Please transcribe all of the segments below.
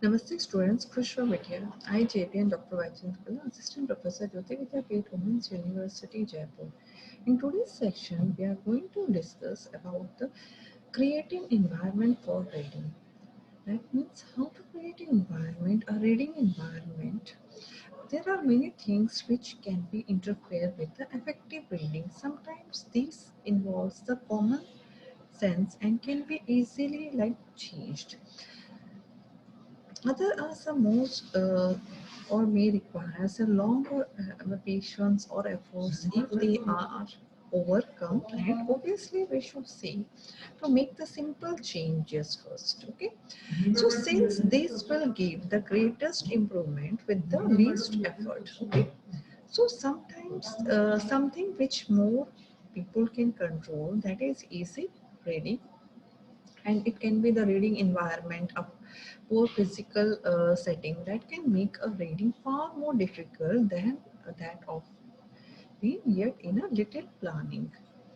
Namaste students, Krishna here. I, JP and Dr. Chandrakala, Assistant Professor Jyoti Vidyapeeth, Women's University, Jaipur. In today's section, we are going to discuss about the creating environment for reading. That means how to create an environment, a reading environment. There are many things which can be interfere with the effective reading. Sometimes this involves the common sense and can be easily changed. Other are some most or may require a longer patience or efforts if they are overcome. And obviously, we should say to make the simple changes first. Okay, so since this will give the greatest improvement with the least effort. Okay, so sometimes something which more people can control, that is easy reading, and it can be the reading environment, a poor physical setting that can make a reading far more difficult than that of being yet in a little planning.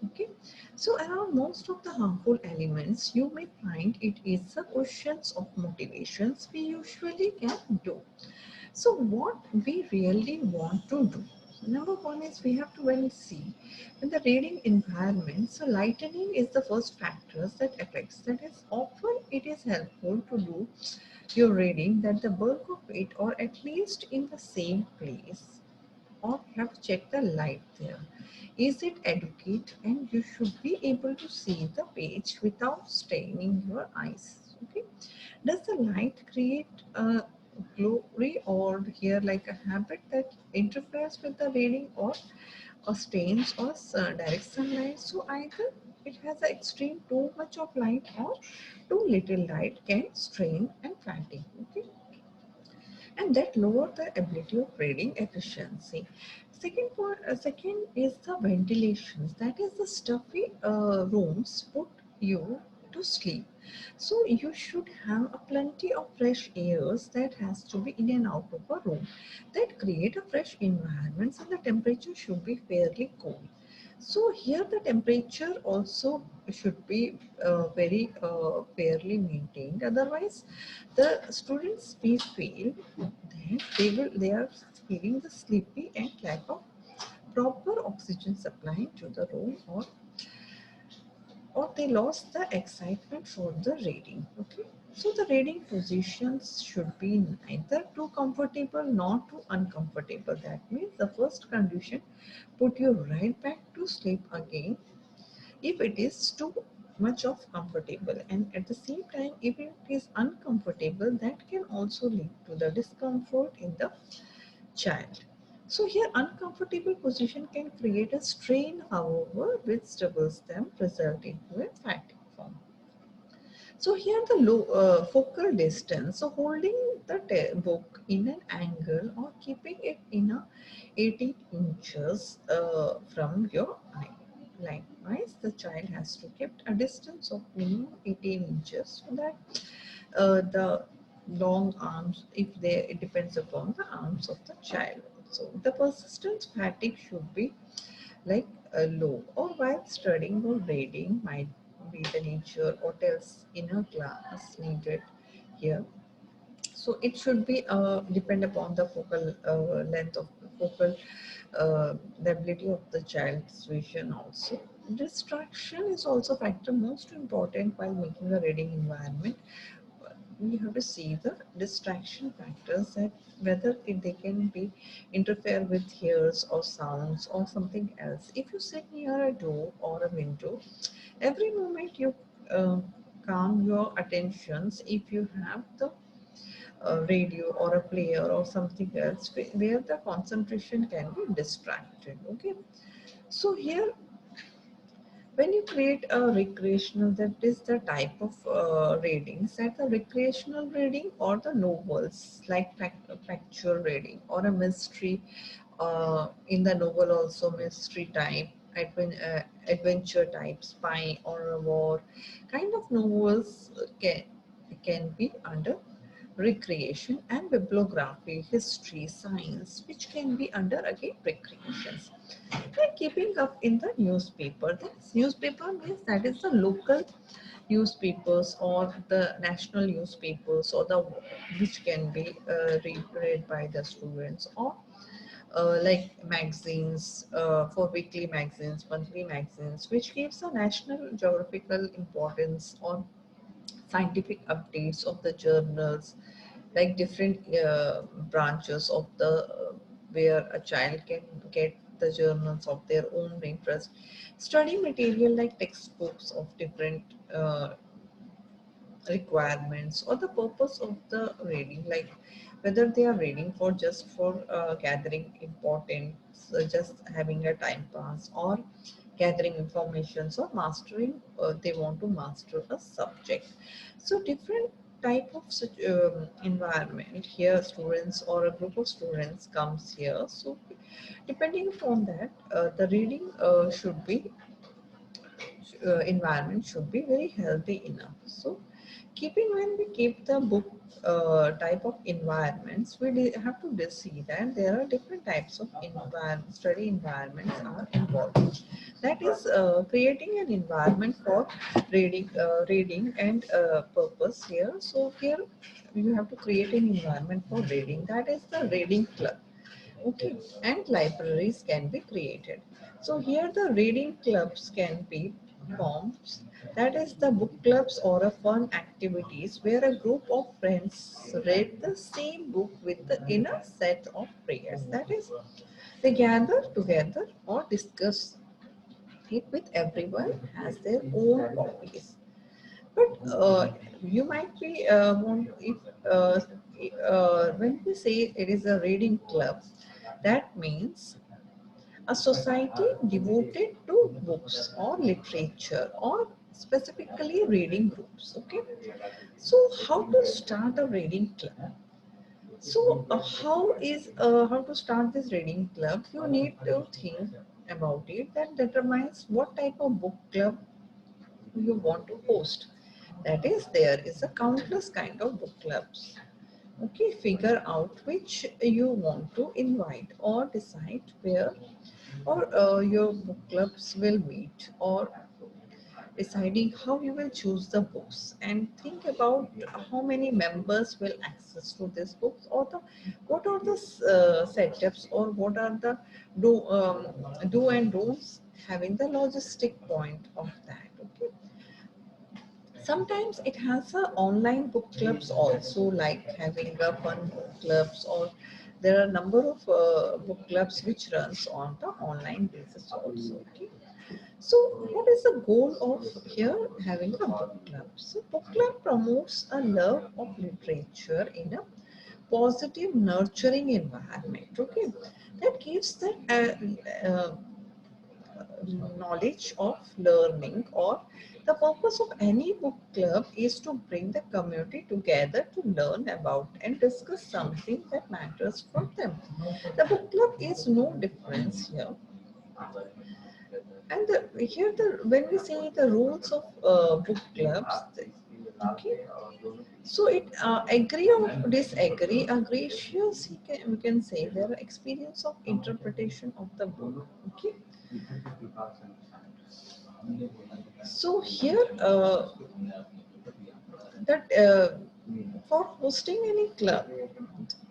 Okay, so around most of the harmful elements you may find it is the questions of motivations we usually can do. So what we really want to do. Number one is we have to well see in the reading environment. So lightening is the first factor that affects. That is often it is helpful to do your reading that the bulk of it or at least in the same place, or you have to check the light there. Is it adequate and you should be able to see the page without straining your eyes. Okay. Does the light create a glory or here like a habit that interferes with the reading or stains or direct sunlight? So either it has an extreme too much of light or too little light can strain and fatigue. Okay, and that lower the ability of reading efficiency. Second is the ventilations. That is the stuffy rooms put you to sleep. So you should have a plenty of fresh airs that has to be in and out of a room that create a fresh environment, and the temperature should be fairly cool. So here the temperature also should be very fairly maintained. Otherwise, the students may feel that they are feeling the sleepy and lack of proper oxygen supply to the room, or they lost the excitement for the reading. Okay, so the reading positions should be neither too comfortable nor too uncomfortable. That means the first condition put you right back to sleep again if it is too much of comfortable, and at the same time if it is uncomfortable, that can also lead to the discomfort in the child. So here uncomfortable position can create a strain, however, which troubles them, resulting to a fatigue form. So here the low focal distance, so holding the book in an angle or keeping it in a 18 inches from your eye. Likewise, the child has to keep a distance of minimum 18 inches so that the long arms, if they, it depends upon the arms of the child. So the persistent fatigue should be low, or while studying or reading might be the nature or else inner class needed here. So it should be depend upon the focal length of focal the ability of the child's vision also. Distraction is also factor most important while making a reading environment. We have to see the distraction factors, that whether they can be interfere with hears or sounds or something else. If you sit near a door or a window, every moment you uh, calm your attentions. If you have the radio or a player or something else where the concentration can be distracted. Okay, so here when you create a recreational, that is the type of readings, that the recreational reading or the novels like factual reading or a mystery, in the novel also mystery type, adventure type, spy or a war kind of novels can be under recreation, and bibliography, history, science, which can be under again recreations. And keeping up in the newspaper. This newspaper means that is the local newspapers or the national newspapers or the which can be read by the students, or like magazines, for weekly magazines, monthly magazines, which gives a national geographical importance, or scientific updates of the journals, like different branches of the where a child can get the journals of their own interest, study material like textbooks of different requirements, or the purpose of the reading, like whether they are reading for just for gathering importance, just having a time pass, or gathering informations, or mastering, they want to master a subject. So different type of environment here, students or a group of students comes here. So depending upon that, the reading should be environment should be very healthy enough. So keeping when we keep the book type of environments, we have to see that there are different types of study environments are involved. That is creating an environment for reading and purpose here. So here you have to create an environment for reading. That is the reading club. Okay, and libraries can be created. So here the reading clubs can be formed. That is the book clubs or a fun activities where a group of friends read the same book with the inner set of prayers. That is, they gather together or discuss it with everyone has their own copies. But you might be if when we say it is a reading club, that means a society devoted to books or literature, or specifically reading groups. Okay, so how to start a reading club? So how to start this reading club? You need to think about it. That determines what type of book club you want to host. That is, there is a countless kind of book clubs. Okay, figure out which you want to invite, or decide where or your book clubs will meet, or deciding how you will choose the books, and think about how many members will access to these books, or the what are the setups, or what are the do and don'ts having the logistic point of that. Okay, sometimes it has a online book clubs also, like having a fun book clubs, or there are a number of book clubs which runs on the online basis also. Okay, so what is the goal of here having a book club? So book club promotes a love of literature in a positive nurturing environment. Okay, that gives the knowledge of learning, or the purpose of any book club is to bring the community together to learn about and discuss something that matters for them. The book club is no difference here. And here the when we say the rules of book clubs, okay, so it agree or disagree, gracious, we can say there are experience of interpretation of the book. Okay, so here that for hosting any club,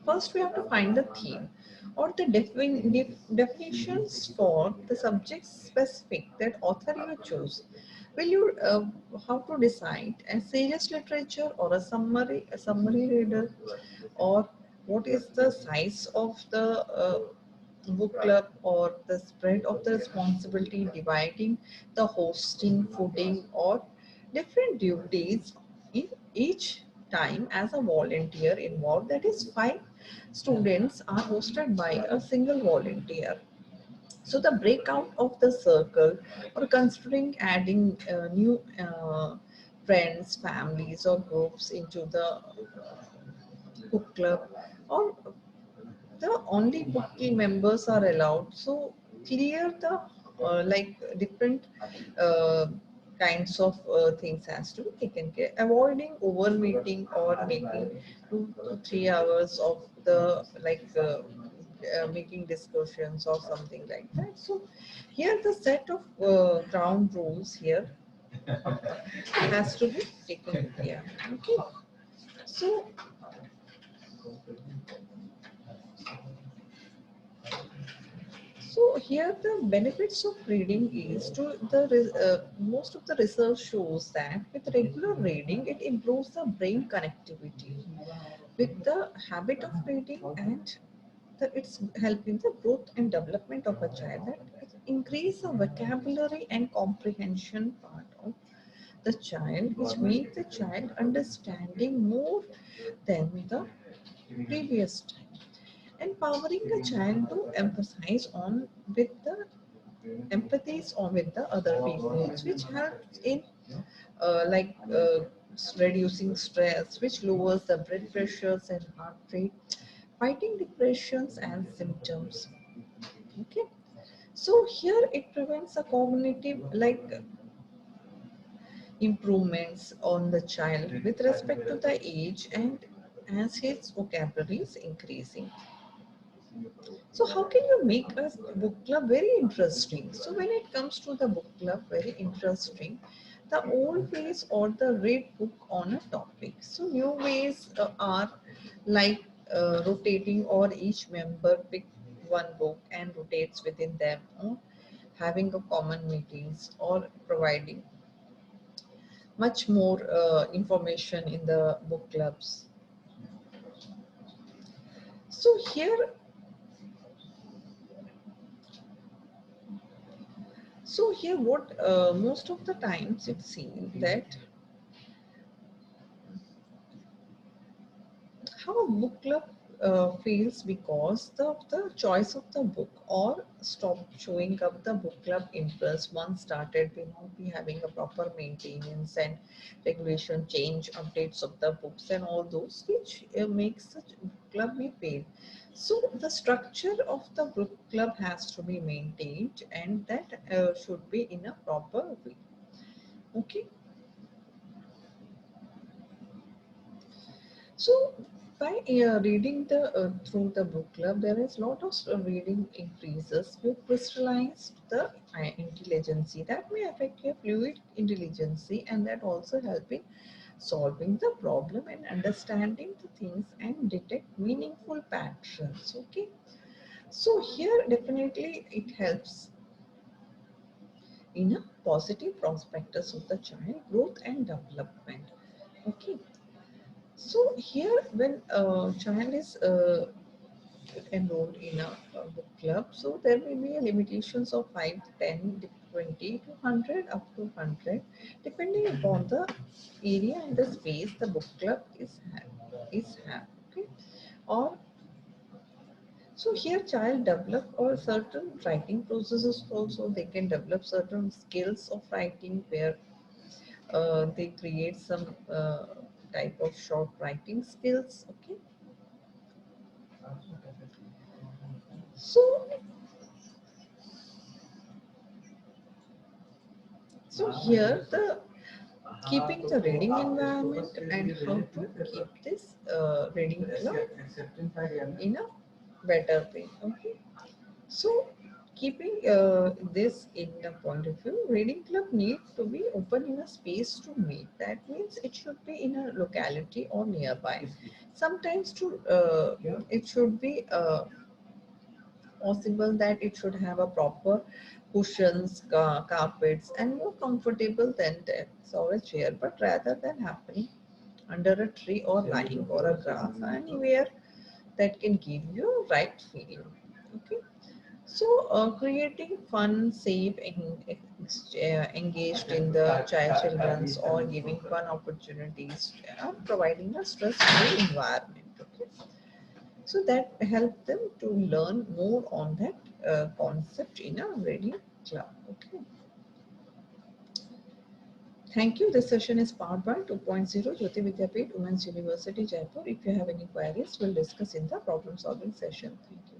first we have to find the theme, or the definitions for the subject specific that author you choose. Will you how to decide a serious literature or a summary reader, or what is the size of the book club, or the spread of the responsibility, dividing the hosting, fooding, or different duties in each time as a volunteer involved. That is, 5 students are hosted by a single volunteer. So the breakout of the circle, or considering adding new friends, families, or groups into the book club, or the only booking members are allowed. So clear the like different uh, kinds of things has to be taken care. Avoiding over meeting, or making 2 to 3 hours of the making discussions or something like that. So here the set of ground rules here. has to be taken care. Okay. So So here the benefits of reading is to most of the research shows that with regular reading it improves the brain connectivity with the habit of reading, and it's helping the growth and development of a child, that it increase the vocabulary and comprehension part of the child, which make the child understanding more than the previous time. Empowering a child to emphasize on with the empathies on with the other people, which helps in like reducing stress, which lowers the blood pressures and heart rate, fighting depressions and symptoms. Okay, so here it prevents a cognitive improvements on the child with respect to the age and as his vocabulary is increasing. So how can you make a book club very interesting? So when it comes to the book club, very interesting, the old ways or the read book on a topic. So new ways are like rotating, or each member pick one book and rotates within them, or having a common meetings, or providing much more information in the book clubs. So here what most of the times it seems that how a book club feels because the choice of the book or stop showing up the book club interest once started will not be having a proper maintenance and regulation change updates of the books and all those, which makes the book club be fail. So the structure of the book club has to be maintained, and that should be in a proper way. Okay. So by reading the through the book club, there is lot of reading increases. You crystallize the intelligence that may affect your fluid intelligence, and that also help in solving the problem and understanding the things and detect meaningful patterns. Okay, so here definitely it helps in a positive prospectus of the child growth and development. Okay. So here, when a child is enrolled in a book club, so there may be a limitations of 5, 10, 20 to 100, up to 100, depending upon the area and the space the book club have. Okay, or so here child develop or certain writing processes also, they can develop certain skills of writing where they create some type of short writing skills. Okay, so here the keeping the reading environment and how to keep this reading club in a better way. Okay, so keeping this in the point of view, reading club need to be open in a space to meet. That means it should be in a locality or nearby. Sometimes to it should be possible that it should have a proper cushions, carpets, and more comfortable than desks or a chair, but rather than happening under a tree or lying or a grass, anywhere that can give you a right feeling. Okay, so creating fun, safe, engaged in the children's, or giving fun opportunities, providing a stress-free environment. Okay, so that help them to learn more on that concept in a reading club. Okay. Thank you. This session is part 1, 2.0, Jyoti Vidyapeeth, Women's University, Jaipur. If you have any queries, we'll discuss in the problem solving session. Thank you.